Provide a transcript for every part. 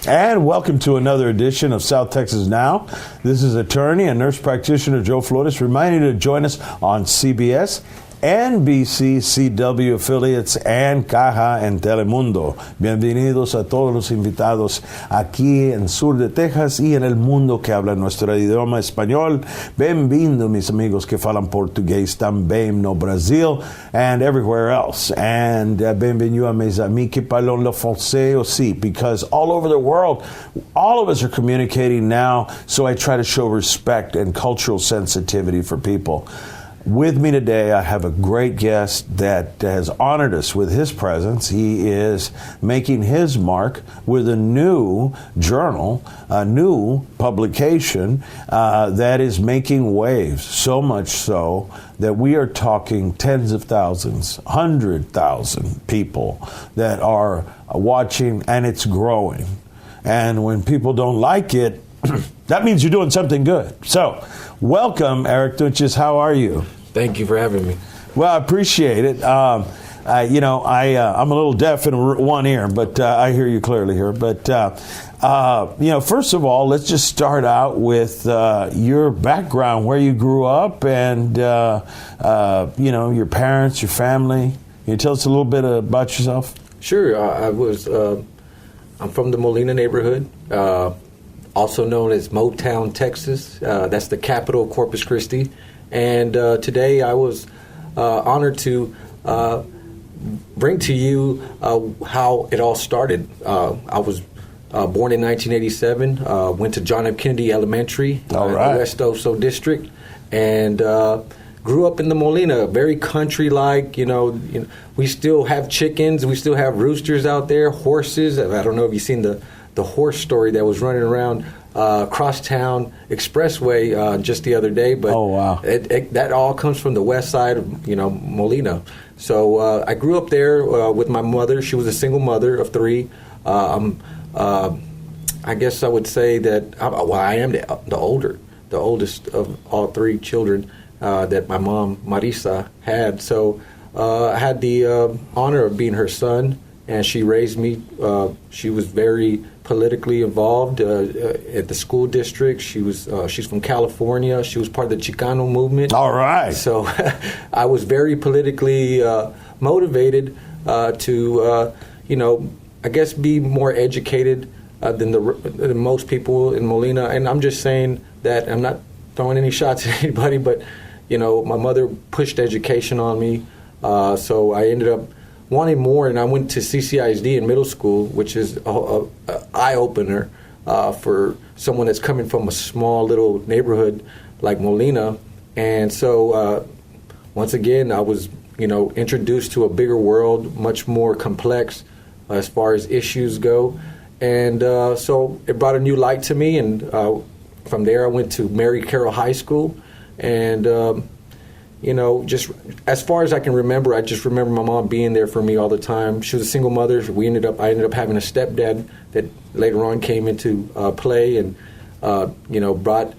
And welcome to another edition of South Texas Now. This is attorney and nurse practitioner Joe Flores reminding you to join us on CBS, NBC, CW affiliates, and Caja en Telemundo. Bienvenidos a todos los invitados aquí en sur de Texas y en el mundo que habla nuestro idioma español. Bem-vindo, mis amigos que falam português também no Brasil and everywhere else. And bienvenido a mes amis qui parlent le français aussi, because all over the world, all of us are communicating now, so I try to show respect and cultural sensitivity for people. With me today, I have a great guest that has honored us with his presence. He is making his mark with a new journal, a new publication that is making waves, so much so that we are talking tens of thousands, 100,000 people that are watching, and it's growing. And when people don't like it, that means you're doing something good. So, welcome, Eric Tunchez. How are you? Thank you for having me. Well, I appreciate it. I'm a little deaf in one ear, but I hear you clearly here. But, first of all, let's just start out with your background, where you grew up, and, your parents, your family. Can you tell us a little bit about yourself? Sure. I'm from the Molina neighborhood, also known as Motown, Texas. That's the capital of Corpus Christi. And today I was honored to bring to you how it all started. I was born in 1987, went to John F. Kennedy Elementary in the West Oso District, and grew up in the Molina, very country-like. We still have chickens, we still have roosters out there, horses. I don't know if you've seen the horse story that was running around Crosstown Expressway just the other day, but that all comes from the west side of Molina. So I grew up there with my mother. She was a single mother of three. I guess I would say that I am the oldest of all three children that my mom Marisa had. So I had the honor of being her son, and she raised me. She was very politically involved at the school district. She's from California. She was part of the Chicano movement. All right. So I was very politically motivated to, I guess, be more educated than most people in Molina. And I'm just saying that I'm not throwing any shots at anybody, but my mother pushed education on me, so I ended up wanted more, and I went to CCISD in middle school, which is an eye-opener for someone that's coming from a small little neighborhood like Molina. And so once again, I was introduced to a bigger world, much more complex as far as issues go. And so it brought a new light to me, and from there I went to Mary Carroll High School. And just as far as I can remember, I just remember my mom being there for me all the time. She was a single mother. I ended up having a stepdad that later on came into play, and brought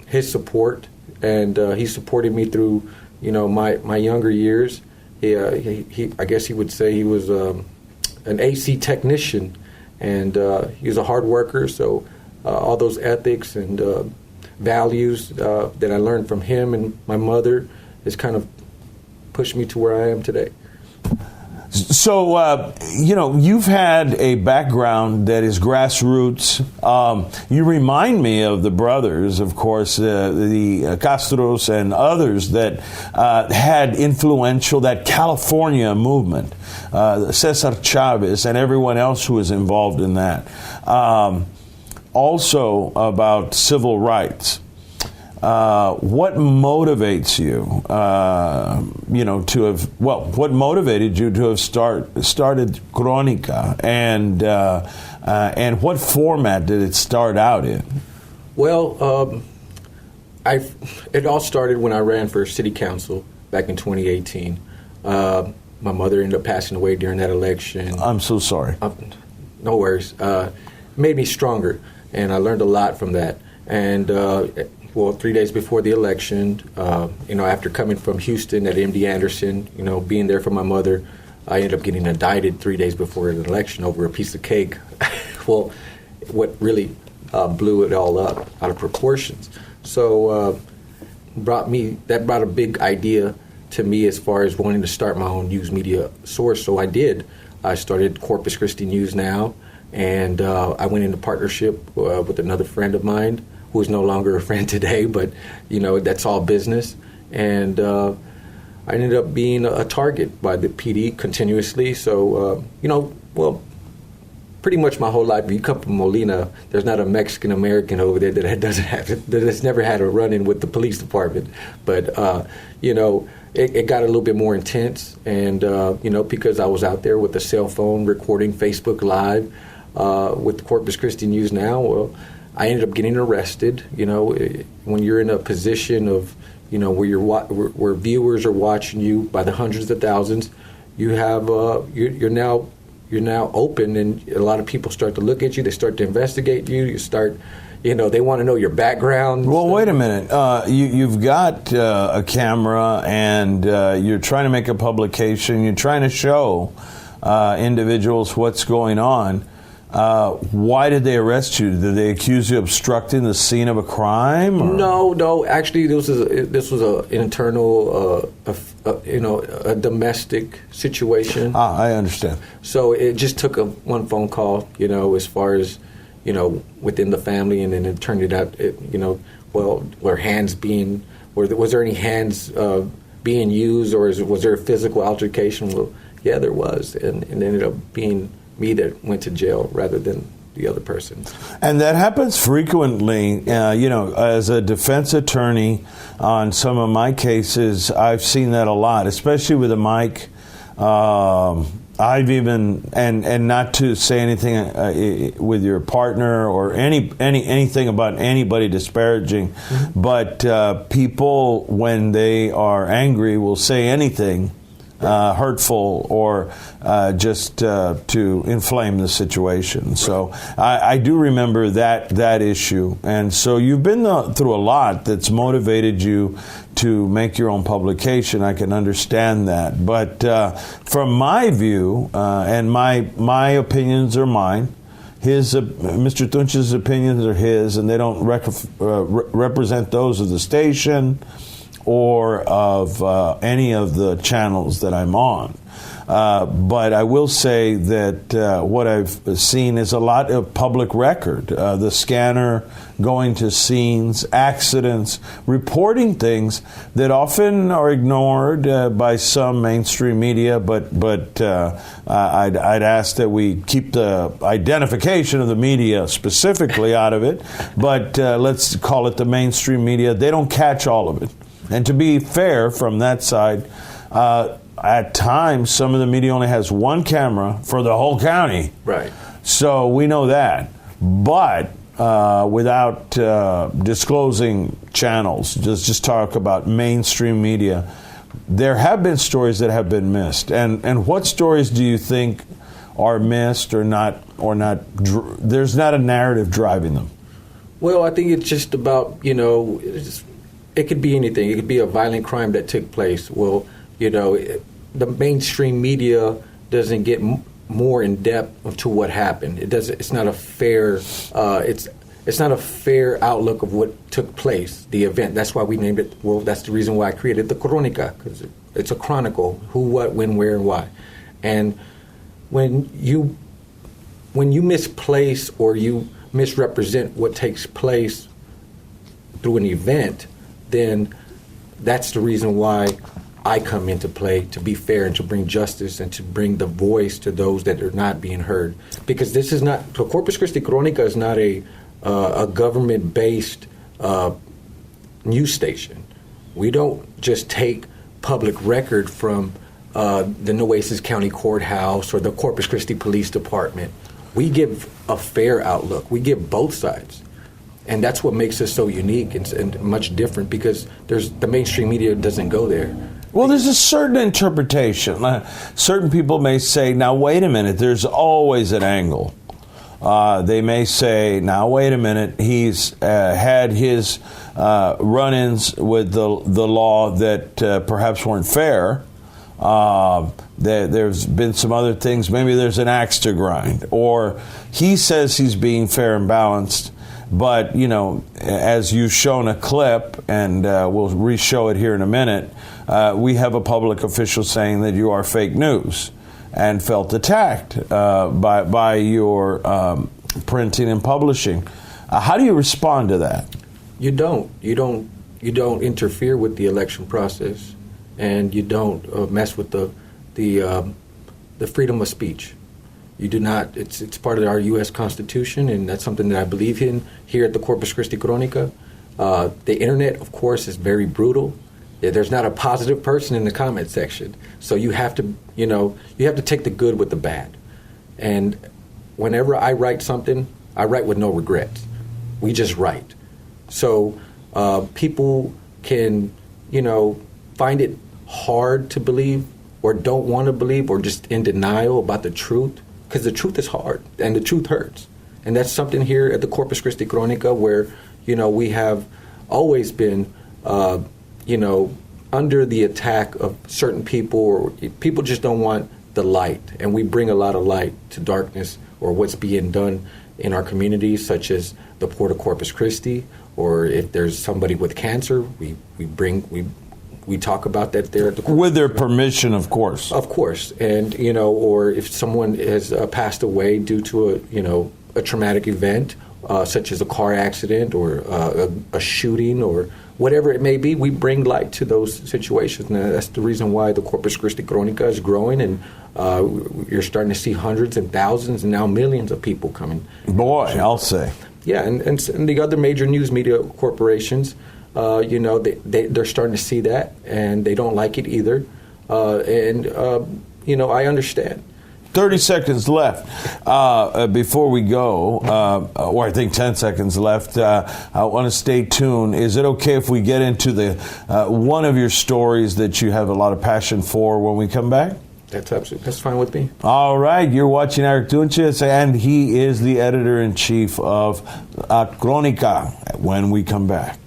his support, and he supported me through my younger years. He I guess he would say he was an AC technician, and he was a hard worker. So all those ethics and values that I learned from him and my mother has kind of pushed me to where I am today. So, you've had a background that is grassroots. You remind me of the brothers, of course, the Castros and others that had that California movement, Cesar Chavez and everyone else who was involved in that. Also about civil rights. What motivates you, what motivated you to have started Chronica, and what format did it start out in? Well, it all started when I ran for city council back in 2018. My mother ended up passing away during that election. I'm so sorry. No worries. Made me stronger, and I learned a lot from that. And 3 days before the election, after coming from Houston at MD Anderson, being there for my mother, I ended up getting indicted 3 days before the election over a piece of cake, Well, what really blew it all up out of proportions. So brought a big idea to me as far as wanting to start my own news media source. So I did. I started Corpus Christi News Now, and I went into partnership with another friend of mine who is no longer a friend today, but that's all business. And I ended up being a target by the PD continuously. So pretty much my whole life. If you come from Molina, there's not a Mexican American over there that has never had a run-in with the police department. But it got a little bit more intense, and because I was out there with a cell phone recording Facebook Live with Corpus Christi News Now, well, I ended up getting arrested. When you're in a position of where viewers are watching you by the hundreds of thousands, you have you're now open, and a lot of people start to look at you. They start to investigate you. You start, they want to know your background. Well, wait a minute. You've got a camera, and you're trying to make a publication. You're trying to show individuals what's going on. Why did they arrest you? Did they accuse you of obstructing the scene of a crime? Or? No. Actually, this was an internal, a domestic situation. I understand. So it just took one phone call, as far as, within the family, and then it turned it out, was there any hands being used, or was there a physical altercation? Well, yeah, there was, and it ended up being me that went to jail rather than the other person. And that happens frequently. As a defense attorney on some of my cases, I've seen that a lot, especially with a mic. I've even, and not to say anything with your partner or anything about anybody disparaging, mm-hmm. but people, when they are angry, will say anything hurtful or just to inflame the situation. Right. So I do remember that issue. And so you've been through a lot that's motivated you to make your own publication. I can understand that. But from my view, and my opinions are mine, Mr. Tunchez's opinions are his, and they don't represent those of the station or of any of the channels that I'm on. But I will say that what I've seen is a lot of public record. The scanner going to scenes, accidents, reporting things that often are ignored by some mainstream media, but I'd ask that we keep the identification of the media specifically out of it, but let's call it the mainstream media. They don't catch all of it. And to be fair from that side, at times some of the media only has one camera for the whole county. Right. So we know that. But without disclosing channels, just talk about mainstream media, there have been stories that have been missed. And what stories do you think are missed or not? There's not a narrative driving them. Well, I think it's just about, it could be anything. It could be a violent crime that took place. Well, the mainstream media doesn't get more in depth to what happened. It's not a fair. It's not a fair outlook of what took place. The event. That's why we named it. Well, that's the reason why I created the Chronica, because it's a chronicle: who, what, when, where, and why. And when you misplace or you misrepresent what takes place through an event, then that's the reason why I come into play, to be fair and to bring justice and to bring the voice to those that are not being heard. Because this is not, so Corpus Christi Chronica is not a government-based news station. We don't just take public record from the Nueces County Courthouse or the Corpus Christi Police Department. We give a fair outlook. We give both sides. And that's what makes us so unique and much different, because the mainstream media doesn't go there. Well, there's a certain interpretation. Certain people may say, now, wait a minute, there's always an angle. They may say, now, wait a minute, he's had his run-ins with the law that perhaps weren't fair. There's been some other things. Maybe there's an axe to grind. Or he says he's being fair and balanced. But, as you've shown a clip, and we'll re-show it here in a minute, we have a public official saying that you are fake news and felt attacked by your printing and publishing. How do you respond to that? You don't interfere with the election process, and you don't mess with the freedom of speech. You do not. It's part of our U.S. Constitution, and that's something that I believe in here at the Corpus Christi Chronica. The internet, of course, is very brutal. There's not a positive person in the comment section, so you have to take the good with the bad. And whenever I write something, I write with no regrets. We just write. So people can, find it hard to believe, or don't want to believe, or just in denial about the truth. Because the truth is hard, and the truth hurts. And that's something here at the Corpus Christi Chronica where, we have always been, under the attack of certain people, or people just don't want the light. And we bring a lot of light to darkness, or what's being done in our communities, such as the Port of Corpus Christi, or if there's somebody with cancer, we talk about that there at the with their permission, of course. Of course, and or if someone has passed away due to a traumatic event, such as a car accident or a shooting or whatever it may be, we bring light to those situations, and that's the reason why the Corpus Christi Chronica is growing, and you're starting to see hundreds and thousands and now millions of people coming. Boy, I'll say. Yeah, and the other major news media corporations. They're starting to see that, and they don't like it either. I understand. 30 seconds left before we go, or I think 10 seconds left. I want to stay tuned. Is it okay if we get into the one of your stories that you have a lot of passion for when we come back? That's fine with me. All right, you're watching Eric Tunchez, and he is the editor-in-chief of Chronica when we come back.